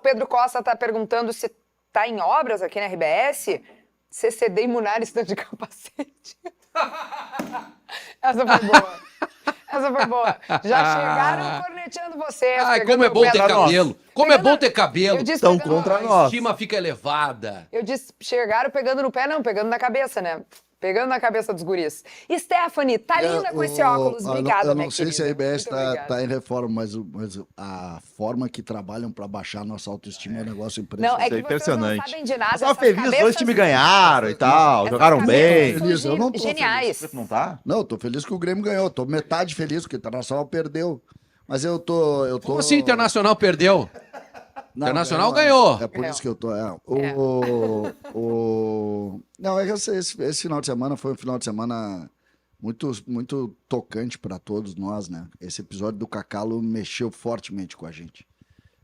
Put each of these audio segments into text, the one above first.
Pedro Costa está perguntando se está em obras aqui na RBS. CCD e Munari estão de capacete. Essa foi boa. Essa foi boa. Já chegaram corneteando vocês. Ai, como é bom ter cabelo. Como é bom ter cabelo. Estão contra nós. A estima fica elevada. Eu disse, chegaram pegando no pé, não, pegando na cabeça, né? Pegando na cabeça dos guris. Stephanie, tá linda com esse óculos. Obrigada, eu não sei querida. se a RBS Muito tá em reforma, mas a forma que trabalham para baixar nossa autoestima é um negócio impressionante. Não, é que vocês impressionante. não sabem de nada. Eu tava essas feliz, os dois cabeças- times ganharam e tal, essas jogaram bem. cabeças são Eu não tô geniais. Você não tá? Não, tô feliz que o Grêmio ganhou. Tô metade feliz que o Internacional perdeu. Mas eu tô... Como assim o Internacional perdeu? Não, Internacional ganhou. É por isso que eu tô... Não, é que esse final de semana foi um final de semana muito, muito tocante para todos nós, né? Esse episódio do Cacalo mexeu fortemente com a gente.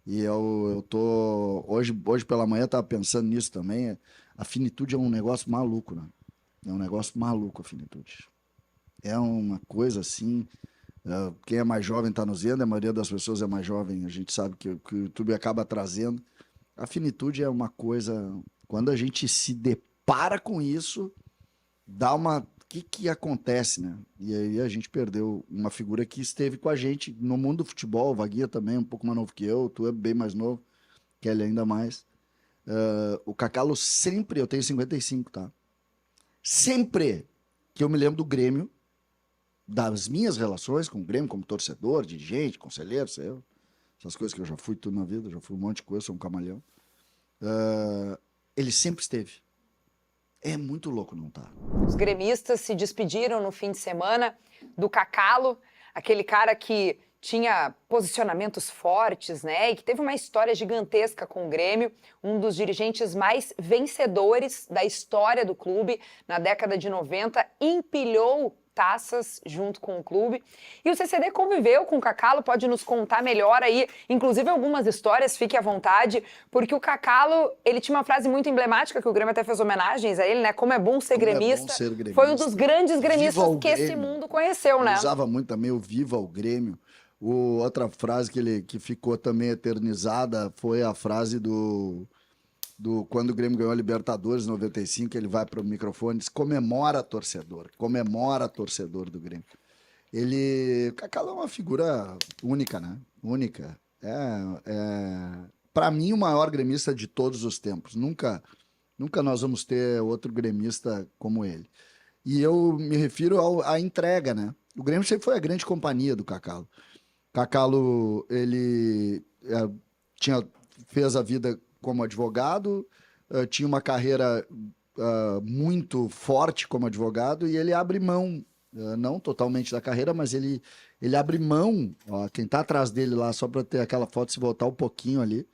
E eu tô... Hoje pela manhã eu tava pensando nisso também. A finitude é um negócio maluco, né? É um negócio maluco a finitude. É uma coisa assim... Quem é mais jovem está nos vendo, a maioria das pessoas é mais jovem, a gente sabe que o YouTube acaba trazendo. A finitude é uma coisa... Quando a gente se depara com isso, dá uma... O que acontece, né? E aí a gente perdeu uma figura que esteve com a gente no mundo do futebol, o Vaguinha também, um pouco mais novo que eu, tu é bem mais novo, Kelly ainda mais. O Cacalo sempre... Eu tenho 55, tá? Sempre que eu me lembro do Grêmio, das minhas relações com o Grêmio, como torcedor, dirigente, conselheiro, sei eu, essas coisas que eu já fui tudo na vida, já fui um monte de coisa, sou um camaleão. Ele sempre esteve. É muito louco não tá. Os gremistas se despediram no fim de semana do Cacalo, aquele cara que tinha posicionamentos fortes, né? E que teve uma história gigantesca com o Grêmio, um dos dirigentes mais vencedores da história do clube na década de 90, empilhou taças junto com o clube. E o CCD conviveu com o Cacalo, pode nos contar melhor aí, inclusive algumas histórias, fique à vontade, porque o Cacalo, ele tinha uma frase muito emblemática, que o Grêmio até fez homenagens a ele, né? Como é bom ser gremista. Foi um dos grandes gremistas que esse mundo conheceu, né? Ele usava muito também o Viva o Grêmio. Outra frase que ficou também eternizada foi a frase do quando o Grêmio ganhou a Libertadores em 95, ele vai para o microfone e diz, comemora torcedor do Grêmio. O Cacalo é uma figura única, né? Única. Para mim, o maior gremista de todos os tempos. Nunca nós vamos ter outro gremista como ele. E eu me refiro à entrega, né? O Grêmio sempre foi a grande companhia do Cacalo. Cacalo, ele fez a vida como advogado, tinha uma carreira muito forte como advogado e ele abre mão, não totalmente da carreira, mas ele abre mão, ó, quem está atrás dele lá, só para ter aquela foto, se voltar um pouquinho ali,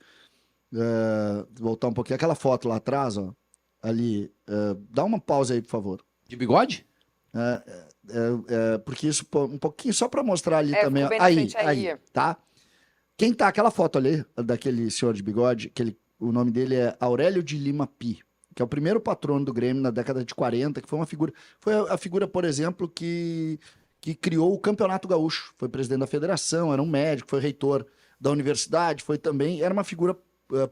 voltar um pouquinho, aquela foto lá atrás, ó, ali, dá uma pausa aí, por favor. De bigode? Porque isso, um pouquinho, só para mostrar ali também, aí, tá? Quem tá, aquela foto ali, daquele senhor de bigode, o nome dele é Aurélio de Lima Pi, que é o primeiro patrono do Grêmio na década de 40, que foi a figura, por exemplo, que criou o Campeonato Gaúcho, foi presidente da federação, era um médico, foi reitor da universidade, era uma figura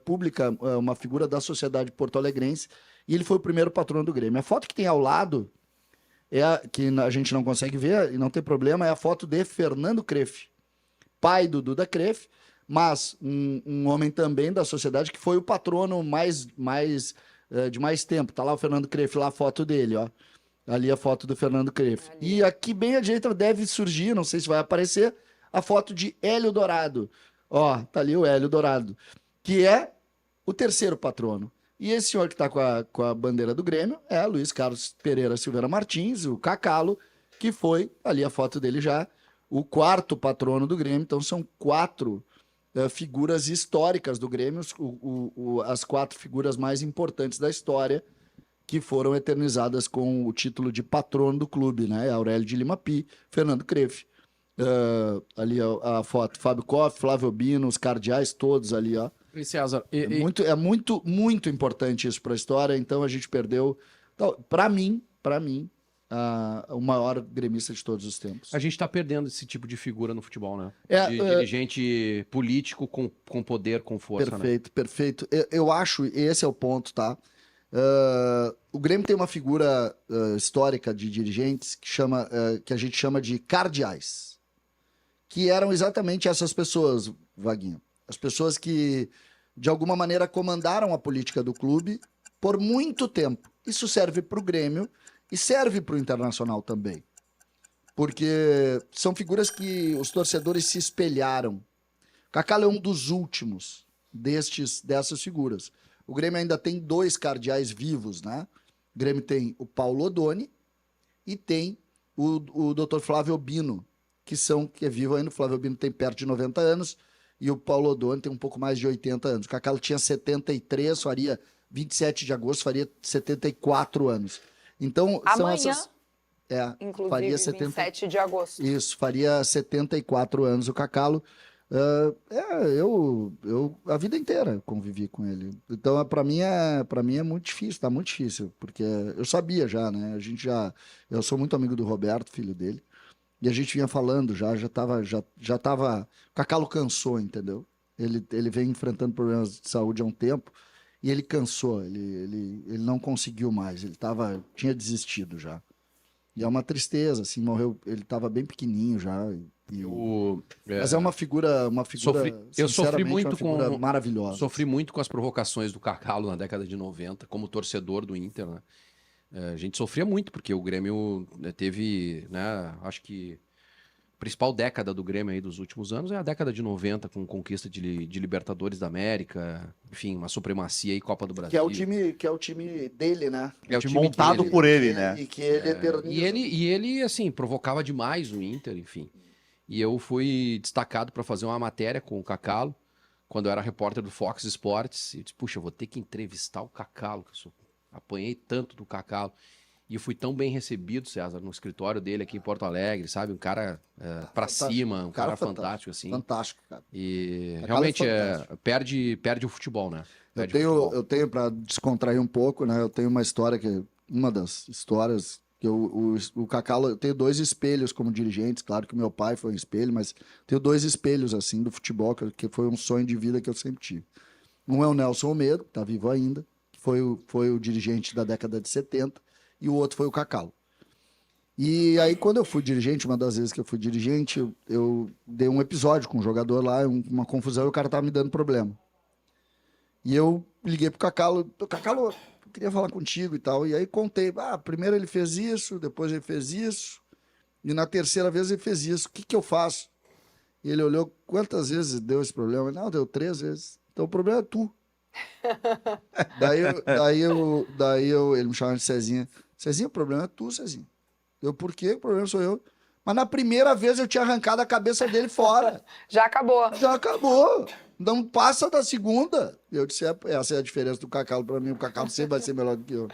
pública, uma figura da sociedade porto-alegrense, e ele foi o primeiro patrono do Grêmio. A foto que tem ao lado, que a gente não consegue ver, e não tem problema, é a foto de Fernando Crefft, pai do Duda Crefft, mas um homem também da sociedade que foi o patrono de mais tempo. Tá lá o Fernando Crefft, lá a foto dele, ó. Ali a foto do Fernando Crefft. E aqui bem à direita deve surgir, não sei se vai aparecer, a foto de Hélio Dourado. Ó, tá ali o Hélio Dourado, que é o terceiro patrono. E esse senhor que tá com a bandeira do Grêmio é Luiz Carlos Pereira Silveira Martins, o Cacalo, que foi, ali a foto dele já, o quarto patrono do Grêmio. Então são 4 figuras históricas do Grêmio, as 4 figuras mais importantes da história, que foram eternizadas com o título de patrono do clube, né? Aurélio de Lima Pi, Fernando Crefft. Ali a foto, Fábio Koff, Flávio Bino, os cardeais todos ali, ó. E César, É muito, muito importante isso para a história, então a gente perdeu. Então, para mim, o maior gremista de todos os tempos. A gente tá perdendo esse tipo de figura no futebol, né? Dirigente político com poder, com força, né? Perfeito, perfeito. Eu acho, esse é o ponto, tá? O Grêmio tem uma figura histórica de dirigentes que a gente chama de cardeais, que eram exatamente essas pessoas, Vaguinho. As pessoas que, de alguma maneira, comandaram a política do clube por muito tempo. Isso serve para o Grêmio e serve para o Internacional também. Porque são figuras que os torcedores se espelharam. Kaká é um dos últimos dessas figuras. O Grêmio ainda tem 2 cardeais vivos, né? O Grêmio tem o Paulo Odoni e tem o Dr. Flávio Obino, que é vivo ainda. O Flávio Obino tem perto de 90 anos e o Paulo Odoni tem um pouco mais de 80 anos. O Kaká tinha 73, faria 27 de agosto, faria 74 anos. Então, são Amanhã, essas... inclusive, faria 27 de agosto. Isso, faria 74 anos o Cacalo. Eu a vida inteira convivi com ele. Então, para mim é muito difícil, tá muito difícil, porque eu sabia já, né? Eu sou muito amigo do Roberto, filho dele, e a gente vinha falando já tava, o Cacalo cansou, entendeu? Ele vem enfrentando problemas de saúde há um tempo e ele cansou, ele não conseguiu mais, tinha desistido já. E é uma tristeza, assim, morreu, ele estava bem pequenininho já. Mas é uma figura eu sofri muito uma figura maravilhosa. Sofri muito com as provocações do Cacalo na década de 90, como torcedor do Inter, né? A gente sofria muito, porque o Grêmio teve, né, acho que a principal década do Grêmio aí dos últimos anos é a década de 90, com conquista de Libertadores da América, enfim, uma supremacia e Copa do Brasil. Que é o time dele, né? É o time montado dele. por ele, né? E que ele eterniza. E ele, assim, provocava demais o Inter, enfim. E eu fui destacado para fazer uma matéria com o Cacalo, quando eu era repórter do Fox Sports. E eu disse, puxa, eu vou ter que entrevistar o Cacalo, que apanhei tanto do Cacalo. E eu fui tão bem recebido, César, no escritório dele aqui em Porto Alegre, sabe? Um cara pra cima, um cara fantástico, assim. Fantástico, cara. E Cacalo realmente fantástico. perde o futebol, né? Eu tenho para descontrair um pouco, né? Eu tenho uma história uma das histórias que o Cacalo, eu tenho 2 espelhos como dirigentes, claro que meu pai foi um espelho, mas tenho 2 espelhos assim do futebol que foi um sonho de vida que eu sempre tive. Um é o Nelson Almeida, que tá vivo ainda, que foi o dirigente da década de 70, e o outro foi o Cacalo. E aí, quando eu fui dirigente, uma das vezes que eu fui dirigente, eu dei um episódio com um jogador lá, uma confusão, e o cara tava me dando problema. E eu liguei pro Cacalo, eu queria falar contigo e tal. E aí contei, primeiro ele fez isso, depois ele fez isso, e na terceira vez ele fez isso. O que eu faço? E ele olhou, quantas vezes deu esse problema? Não, deu 3 vezes. Então o problema é tu. Ele me chamava de Cezinha. Cezinha, o problema é tu, Cezinha. Por quê? O problema sou eu. Mas na primeira vez eu tinha arrancado a cabeça dele fora. Já acabou. Já acabou. Não passa da segunda. Eu disse, essa é a diferença do Cacalo para mim. O Cacalo sempre vai ser melhor do que eu.